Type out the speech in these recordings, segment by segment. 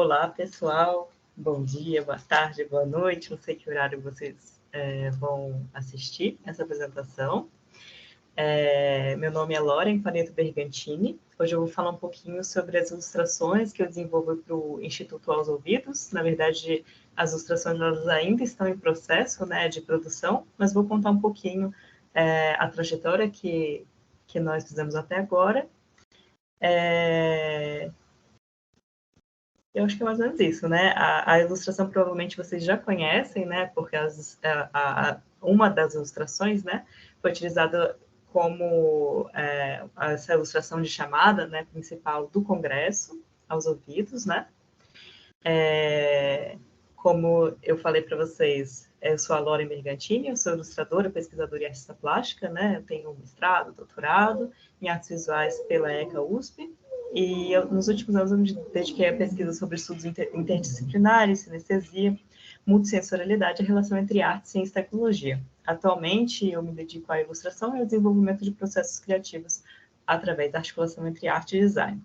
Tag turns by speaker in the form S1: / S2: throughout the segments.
S1: Olá, pessoal. Bom dia, boa tarde, boa noite. Não sei que horário vocês vão assistir essa apresentação. Meu nome é Loren Paneto Bergantini. Hoje eu vou falar um pouquinho sobre as ilustrações que eu desenvolvo para o Instituto Aos Ouvidos. Na verdade, as ilustrações elas ainda estão em processo, né, de produção, mas vou contar um pouquinho a trajetória que nós fizemos até agora. Eu acho que é mais ou menos isso, né? A ilustração provavelmente vocês já conhecem, né? Porque uma das ilustrações, né, foi utilizada como essa ilustração de chamada, né, principal do Congresso aos ouvidos, né? Como eu falei para vocês, eu sou a Loren Bergantini, eu sou ilustradora, pesquisadora e artista plástica, né? Eu tenho mestrado, doutorado em artes visuais pela ECA USP, e nos últimos anos eu me dediquei à pesquisa sobre estudos interdisciplinares, sinestesia, multissensorialidade e a relação entre arte, ciência e tecnologia. Atualmente, eu me dedico à ilustração e ao desenvolvimento de processos criativos através da articulação entre arte e design.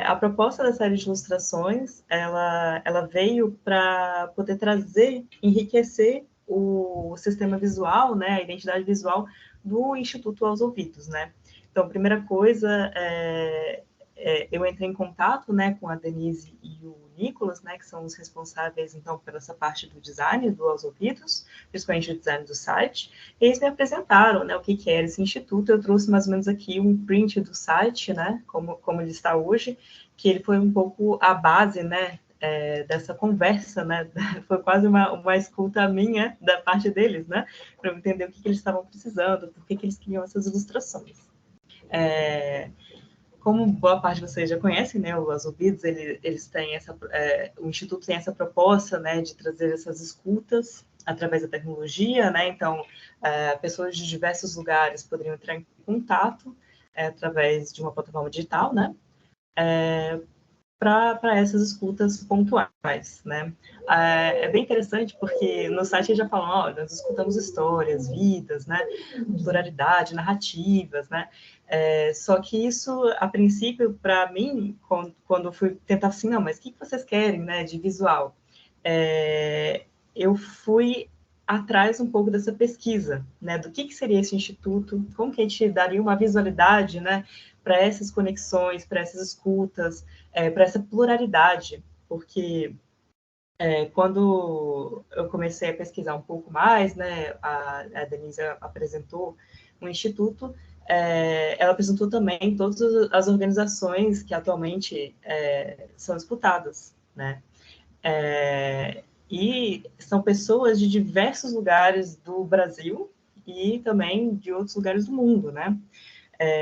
S1: A proposta da série de ilustrações, ela veio para poder trazer, enriquecer o sistema visual, né, a identidade visual do Instituto Aos Ouvidos, né. Então, a primeira coisa, eu entrei em contato, né, com a Denise e o Nicolas, né, que são os responsáveis, então, por essa parte do design do Aos Ouvidos, principalmente o design do site, e eles me apresentaram, né, o que era esse instituto. Eu trouxe mais ou menos aqui um print do site, né, como ele está hoje, que ele foi um pouco a base, né, dessa conversa, né, foi quase uma escuta minha da parte deles, né, para eu entender o que eles estavam precisando, por que eles queriam essas ilustrações. Como boa parte de vocês já conhecem, né, os ouvidos, eles têm o Instituto tem essa proposta, né, de trazer essas escutas através da tecnologia, né, então, pessoas de diversos lugares poderiam entrar em contato através de uma plataforma digital, né, para essas escutas pontuais, né. É bem interessante porque no site eles já falam, olha, nós escutamos histórias, vidas, né, pluralidade, narrativas, né, só que isso, a princípio, para mim, quando eu fui tentar assim, não, mas o que vocês querem, né, de visual? Eu fui atrás um pouco dessa pesquisa, né, do que seria esse instituto, como que a gente daria uma visualidade, né, para essas conexões, para essas escutas, para essa pluralidade, porque quando eu comecei a pesquisar um pouco mais, né, a Denise apresentou um instituto, ela apresentou também todas as organizações que atualmente são disputadas, né, e são pessoas de diversos lugares do Brasil e também de outros lugares do mundo, né.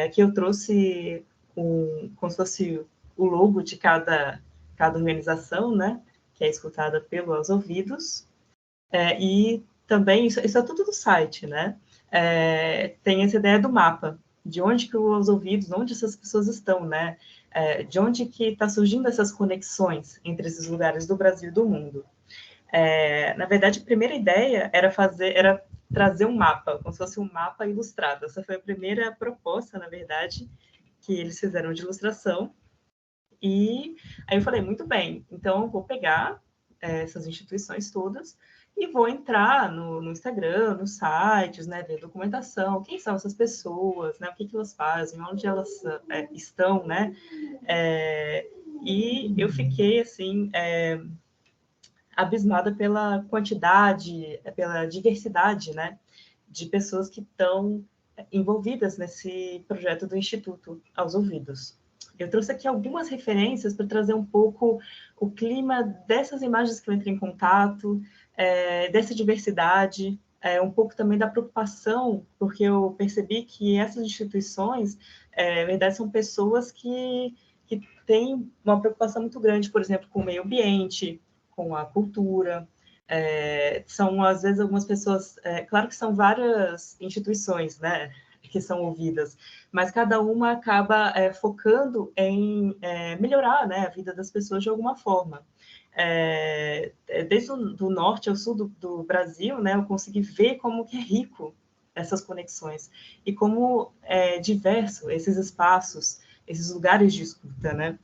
S1: Aqui eu trouxe como se fosse o logo de cada organização, né, que é escutada pelo Aos Ouvidos, e também, isso é tudo do site, né, tem essa ideia do mapa, de onde que os ouvidos, onde essas pessoas estão, né, de onde que está surgindo essas conexões entre esses lugares do Brasil e do mundo. Na verdade, a primeira ideia era trazer um mapa, como se fosse um mapa ilustrado. Essa foi a primeira proposta, na verdade, que eles fizeram de ilustração. E aí eu falei, muito bem, então eu vou pegar essas instituições todas e vou entrar no Instagram, nos sites, né, ver documentação, quem são essas pessoas, né, o que elas fazem, onde elas estão, né, e eu fiquei, assim, abismada pela quantidade, pela diversidade, né, de pessoas que estão envolvidas nesse projeto do Instituto Aos Ouvidos. Eu trouxe aqui algumas referências para trazer um pouco o clima dessas imagens que eu entrei em contato, dessa diversidade, um pouco também da preocupação, porque eu percebi que essas instituições, na verdade, são pessoas que têm uma preocupação muito grande, por exemplo, com o meio ambiente, com a cultura. São, às vezes, algumas pessoas... claro que são várias instituições, né, que são ouvidas, mas cada uma acaba focando em melhorar, né, a vida das pessoas de alguma forma. Desde do norte ao sul do Brasil, né, eu consegui ver como que é rico essas conexões e como é diverso esses espaços, esses lugares de escuta. escuta, né?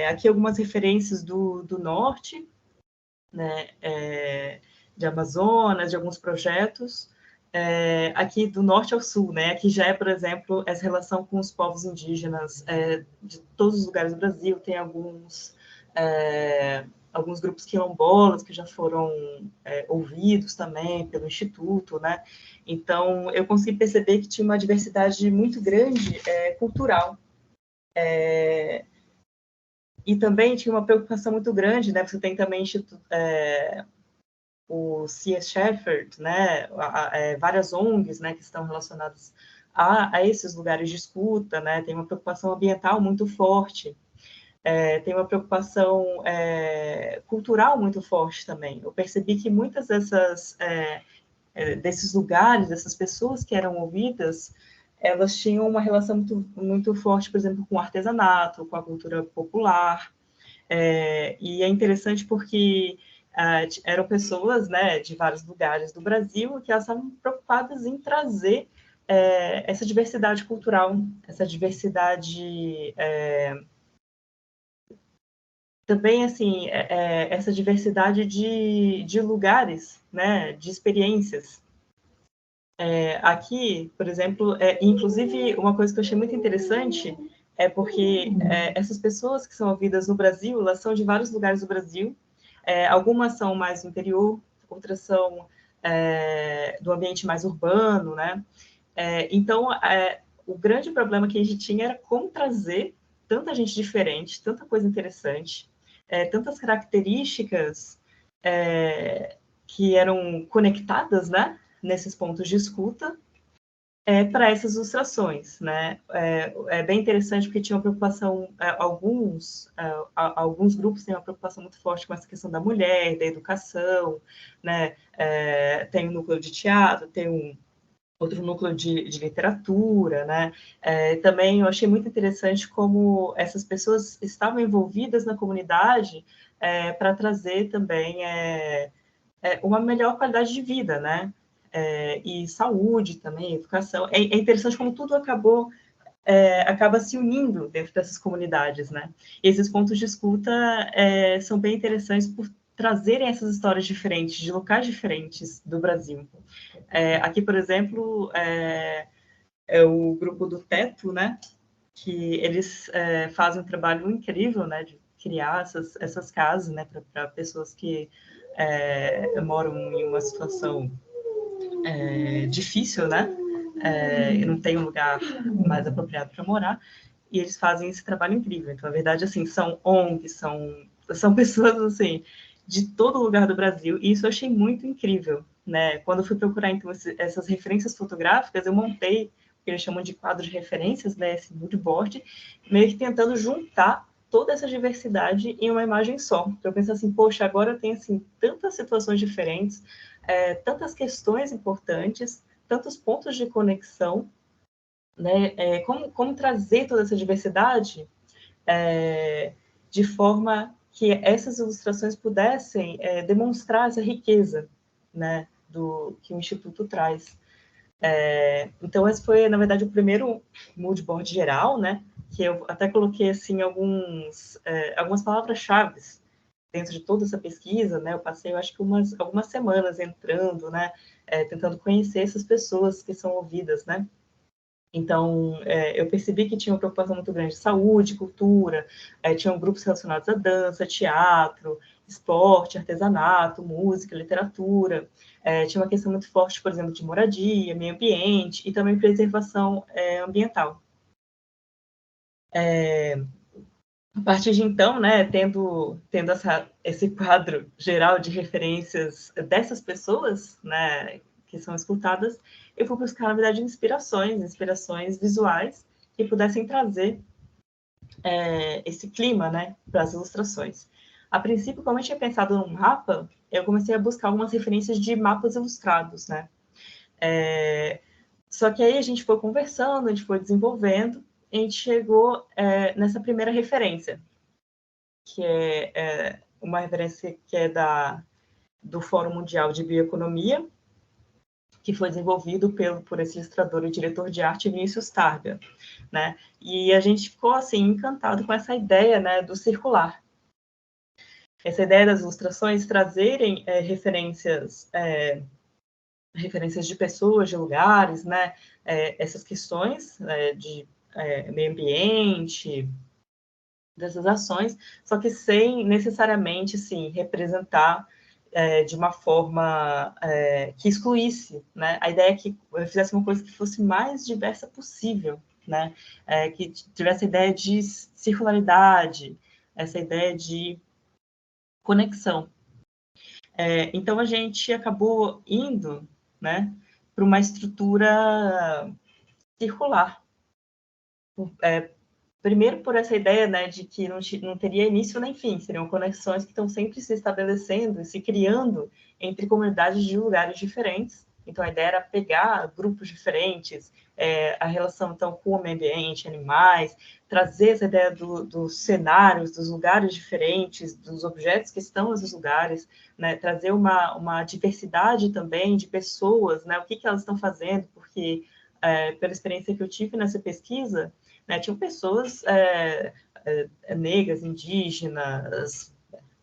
S1: Aqui algumas referências do norte, né? De Amazonas, de alguns projetos. Aqui do norte ao sul, né? Aqui já por exemplo, essa relação com os povos indígenas de todos os lugares do Brasil. Tem alguns grupos quilombolas que já foram ouvidos também pelo Instituto, né? Então, eu consegui perceber que tinha uma diversidade muito grande cultural. E também tinha uma preocupação muito grande, né? Você tem também o C.S. Shepherd, né? Várias ONGs, né? Que estão relacionadas a esses lugares de escuta, né? Tem uma preocupação ambiental muito forte. Tem uma preocupação cultural muito forte também. Eu percebi que muitas desses lugares, dessas pessoas que eram ouvidas, elas tinham uma relação muito, muito forte, por exemplo, com o artesanato, com a cultura popular. E é interessante porque eram pessoas, né, de vários lugares do Brasil que elas estavam preocupadas em trazer essa diversidade cultural, essa diversidade também, assim, essa diversidade de lugares, né, de experiências. Aqui, por exemplo, inclusive, uma coisa que eu achei muito interessante é porque essas pessoas que são ouvidas no Brasil, elas são de vários lugares do Brasil. Algumas são mais do interior, outras são do ambiente mais urbano, né? Então, o grande problema que a gente tinha era como trazer tanta gente diferente, tanta coisa interessante, tantas características que eram conectadas, né, nesses pontos de escuta, para essas ilustrações, né? É bem interessante porque tinha uma preocupação, alguns grupos têm uma preocupação muito forte com essa questão da mulher, da educação, né? Tem um núcleo de teatro, tem outro núcleo de literatura, né? Também eu achei muito interessante como essas pessoas estavam envolvidas na comunidade para trazer também uma melhor qualidade de vida, né? E saúde também, educação. É interessante como tudo acaba se unindo dentro dessas comunidades, né? E esses pontos de escuta são bem interessantes por trazerem essas histórias diferentes, de locais diferentes do Brasil. Aqui, por exemplo, é o grupo do Teto, né? Que eles fazem um trabalho incrível, né? De criar essas casas, né? Para pessoas que moram em uma situação difícil, né? E não tem um lugar mais apropriado para morar. E eles fazem esse trabalho incrível. Então, na verdade, assim, são ONGs, são pessoas, assim, de todo lugar do Brasil, e isso eu achei muito incrível, né? Quando eu fui procurar, então, essas referências fotográficas, eu montei o que eles chamam de quadro de referências, né? Esse moodboard, meio que tentando juntar toda essa diversidade em uma imagem só. Então, eu pensei assim, poxa, agora tem, assim, tantas situações diferentes, tantas questões importantes, tantos pontos de conexão, né? Como trazer toda essa diversidade de forma que essas ilustrações pudessem demonstrar essa riqueza, né, que o Instituto traz. Então, esse foi, na verdade, o primeiro moodboard geral, né, que eu até coloquei assim, algumas palavras-chave dentro de toda essa pesquisa, né, eu passei, eu acho que algumas semanas entrando, né, tentando conhecer essas pessoas que são ouvidas, né. Então, eu percebi que tinha uma preocupação muito grande de saúde, cultura, tinham grupos relacionados a dança, teatro, esporte, artesanato, música, literatura. Tinha uma questão muito forte, por exemplo, de moradia, meio ambiente e também preservação ambiental. A partir de então, né, tendo esse quadro geral de referências dessas pessoas, né, que são escutadas, eu fui buscar, na verdade, inspirações visuais que pudessem trazer esse clima, né, para as ilustrações. A princípio, como eu tinha pensado num mapa, eu comecei a buscar algumas referências de mapas ilustrados, né. Só que aí a gente foi conversando, a gente foi desenvolvendo, e a gente chegou nessa primeira referência, que é uma referência que é do Fórum Mundial de Bioeconomia, que foi desenvolvido por esse ilustrador e diretor de arte Vinícius Targa, né? E a gente ficou, assim, encantado com essa ideia, né, do circular. Essa ideia das ilustrações trazerem referências de pessoas, de lugares, né? Essas questões de meio ambiente, dessas ações, só que sem necessariamente, sim, representar de uma forma que excluísse, né? A ideia é que eu fizesse uma coisa que fosse mais diversa possível, né? Que tivesse a ideia de circularidade, essa ideia de conexão. Então, a gente acabou indo, né, para uma estrutura circular. Primeiro, por essa ideia, né, de que não teria início nem fim, seriam conexões que estão sempre se estabelecendo e se criando entre comunidades de lugares diferentes. Então, a ideia era pegar grupos diferentes, a relação, então, com o meio ambiente, animais, trazer essa ideia dos cenários, dos lugares diferentes, dos objetos que estão nesses lugares, né, trazer uma diversidade também de pessoas, né, o que elas estão fazendo, porque, pela experiência que eu tive nessa pesquisa, né, tinham pessoas negras, indígenas,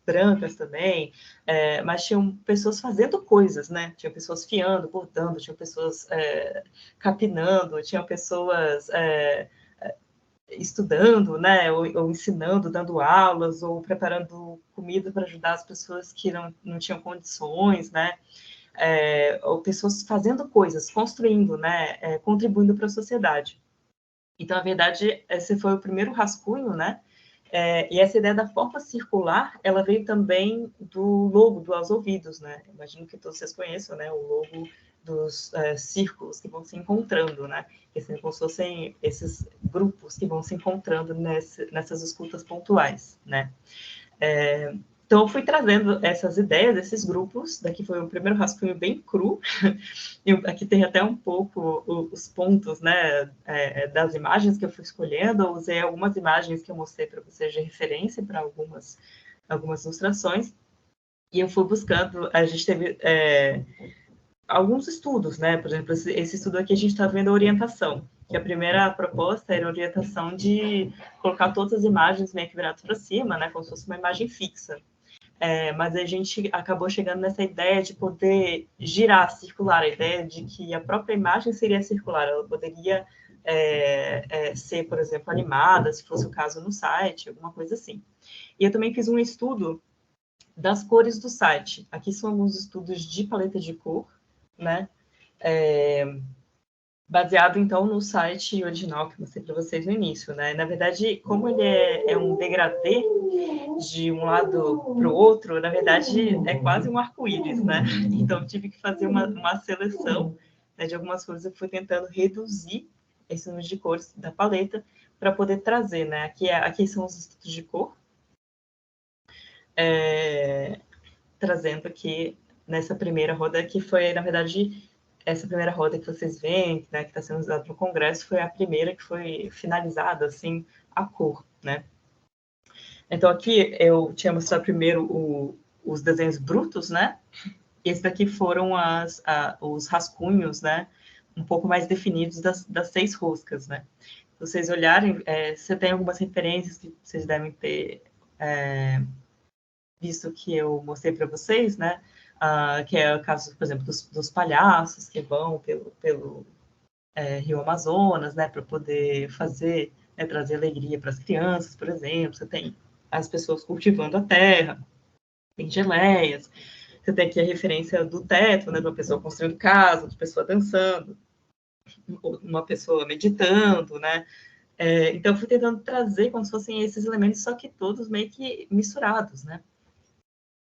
S1: brancas também, mas tinham pessoas fazendo coisas, né? Tinham pessoas fiando, bordando, tinham pessoas capinando, tinham pessoas estudando, né? Ou ensinando, dando aulas, ou preparando comida para ajudar as pessoas que não tinham condições, né? Ou pessoas fazendo coisas, construindo, né? Contribuindo para a sociedade. Então, na verdade, esse foi o primeiro rascunho, né? E essa ideia da forma circular, ela veio também do logo do Aos Ouvidos, né? Imagino que todos vocês conheçam, né? O logo dos círculos que vão se encontrando, né? Que são como se fossem esses grupos que vão se encontrando nessas escutas pontuais, né? Então, eu fui trazendo essas ideias, esses grupos. Daqui foi o primeiro rascunho bem cru. Aqui tem até um pouco os pontos, né, das imagens que eu fui escolhendo. Eu usei algumas imagens que eu mostrei para vocês de referência para algumas ilustrações. E eu fui buscando, a gente teve alguns estudos, né? Por exemplo, esse estudo aqui a gente está vendo a orientação, que a primeira proposta era a orientação de colocar todas as imagens meio que viradas para cima, né, como se fosse uma imagem fixa. Mas a gente acabou chegando nessa ideia de poder girar, circular, a ideia de que a própria imagem seria circular, ela poderia ser, por exemplo, animada, se fosse o caso no site, alguma coisa assim. E eu também fiz um estudo das cores do site. Aqui são alguns estudos de paleta de cor, né? Baseado, então, no site original que eu mostrei para vocês no início, né? Na verdade, como ele é um degradê de um lado para o outro, na verdade, é quase um arco-íris, né? Então, tive que fazer uma seleção, né, de algumas coisas. Eu fui tentando reduzir esse número de cores da paleta para poder trazer, né? Aqui são os estudos de cor, trazendo aqui nessa primeira roda, que foi, na verdade, essa primeira roda que vocês veem, né, que está sendo usada no Congresso, foi a primeira que foi finalizada, assim, a cor, né? Então, aqui eu tinha mostrado primeiro os desenhos brutos, né? E esse daqui foram os rascunhos, né? Um pouco mais definidos das 6 roscas, né? Se vocês olharem, você tem algumas referências que vocês devem ter visto que eu mostrei para vocês, né? Que é o caso, por exemplo, dos palhaços que vão pelo Rio Amazonas, né? Para poder fazer, trazer alegria para as crianças, por exemplo. Você tem as pessoas cultivando a terra, tem geleias. Você tem aqui a referência do teto, né? De uma pessoa construindo casa, de pessoa dançando, uma pessoa meditando, né? Então, eu fui tentando trazer como se fossem esses elementos, só que todos meio que misturados, né?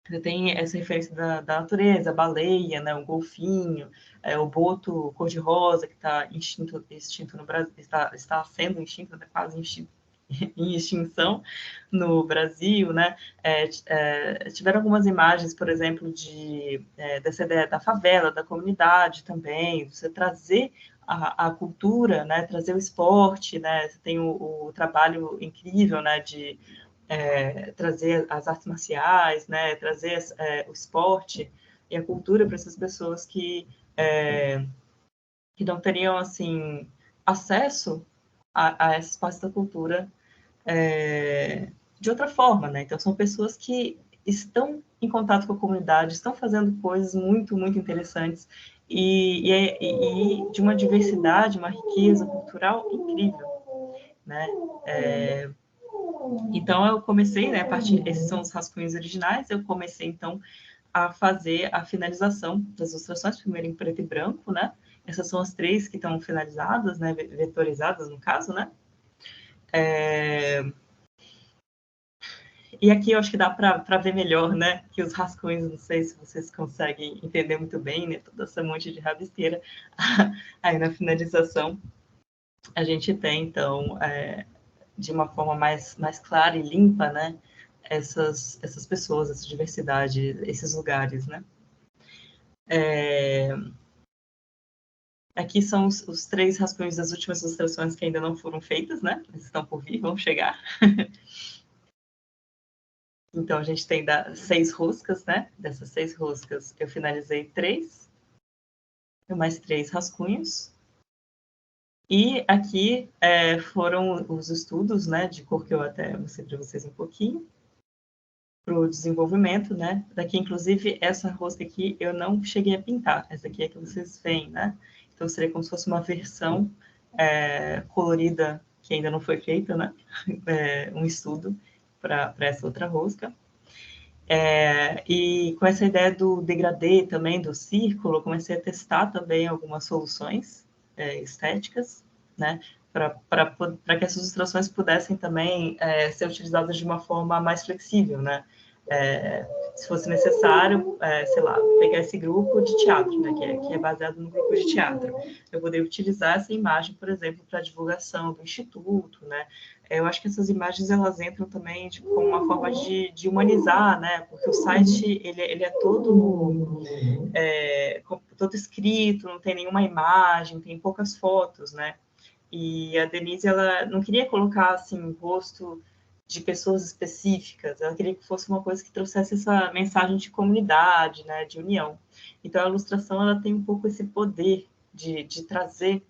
S1: Você tem essa referência da natureza, a baleia, né, o golfinho, o boto cor-de-rosa, que está extinto no Brasil, está sendo extinto, né, quase extinto, em extinção no Brasil, né? Tiveram algumas imagens, por exemplo, dessa ideia da favela, da comunidade também, você trazer a cultura, né? Trazer o esporte, né? Você tem o trabalho incrível, né? De trazer as artes marciais, né? Trazer o esporte e a cultura para essas pessoas que que não teriam, assim, acesso a essa parte da cultura de outra forma, né? Então, são pessoas que estão em contato com a comunidade, estão fazendo coisas muito, muito interessantes e de uma diversidade, uma riqueza cultural incrível, né? Então, eu comecei, né, esses são os rascunhos originais, eu comecei, então, a fazer a finalização das ilustrações, primeiro em preto e branco, né? Essas são as 3 que estão finalizadas, né, vetorizadas, no caso, né? E aqui eu acho que dá para ver melhor, né, que os rascunhos, não sei se vocês conseguem entender muito bem, né, toda essa monte de rabisqueira. Aí na finalização a gente tem, então, de uma forma mais clara e limpa, né, essas pessoas, essa diversidade, esses lugares, né. Aqui são os 3 rascunhos das últimas ilustrações que ainda não foram feitas, né, eles estão por vir, vão chegar. Então, a gente tem 6 roscas, né? Dessas 6 roscas, eu finalizei 3, mais 3 rascunhos. E aqui foram os estudos, né, de cor que eu até mostrei para vocês um pouquinho, para o desenvolvimento, né? Daqui, inclusive, essa rosca aqui eu não cheguei a pintar. Essa aqui é que vocês veem, né? Então, seria como se fosse uma versão colorida que ainda não foi feita, né? Um estudo para essa outra rosca. E com essa ideia do degradê também, do círculo, eu comecei a testar também algumas soluções estéticas, né, para que essas ilustrações pudessem também ser utilizadas de uma forma mais flexível, né, se fosse necessário, sei lá, pegar esse grupo de teatro, né, que é baseado no grupo de teatro, eu poderia utilizar essa imagem, por exemplo, para a divulgação do instituto, né. Eu acho que essas imagens elas entram também como uma forma de humanizar, né, porque o site ele é todo escrito, não tem nenhuma imagem, tem poucas fotos, né. E a Denise, ela não queria colocar, assim, o rosto de pessoas específicas, ela queria que fosse uma coisa que trouxesse essa mensagem de comunidade, né, de união. Então, a ilustração, ela tem um pouco esse poder de trazer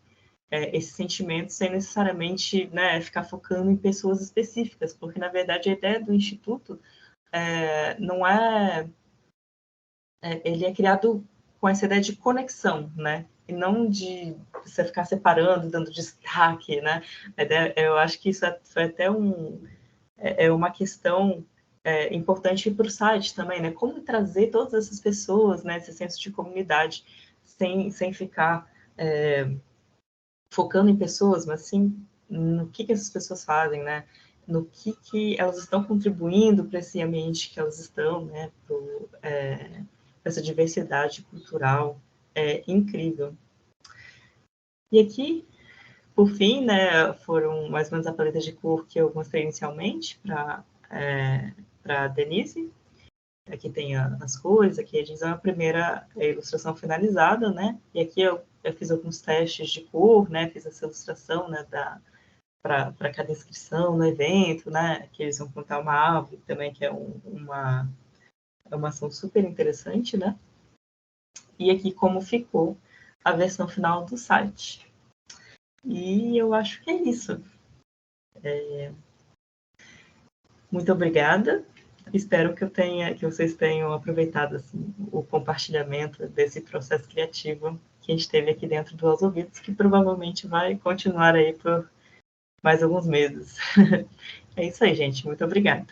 S1: esse sentimento sem necessariamente, né, ficar focando em pessoas específicas, porque, na verdade, a ideia do Instituto não é... ele é criado com essa ideia de conexão, né? E não de você ficar separando, dando destaque, né? Eu acho que isso foi até uma questão importante para o site também, né? Como trazer todas essas pessoas, né? Esse senso de comunidade, sem ficar focando em pessoas, mas sim no que essas pessoas fazem, né? No que elas estão contribuindo para esse ambiente que elas estão, né? Essa diversidade cultural é incrível. E aqui, por fim, né, foram mais ou menos a paleta de cor que eu mostrei inicialmente para a Denise. Aqui tem as cores, aqui a gente a primeira ilustração finalizada, né? E aqui eu fiz alguns testes de cor, né? Fiz essa ilustração, né, para cada inscrição no evento, né? Que eles vão plantar uma árvore também, que é uma ação super interessante, né? E aqui como ficou a versão final do site. E eu acho que é isso. Muito obrigada. Espero que vocês tenham aproveitado assim, o compartilhamento desse processo criativo que a gente teve aqui dentro do Aos Ouvidos, que provavelmente vai continuar aí por mais alguns meses. É isso aí, gente. Muito obrigada.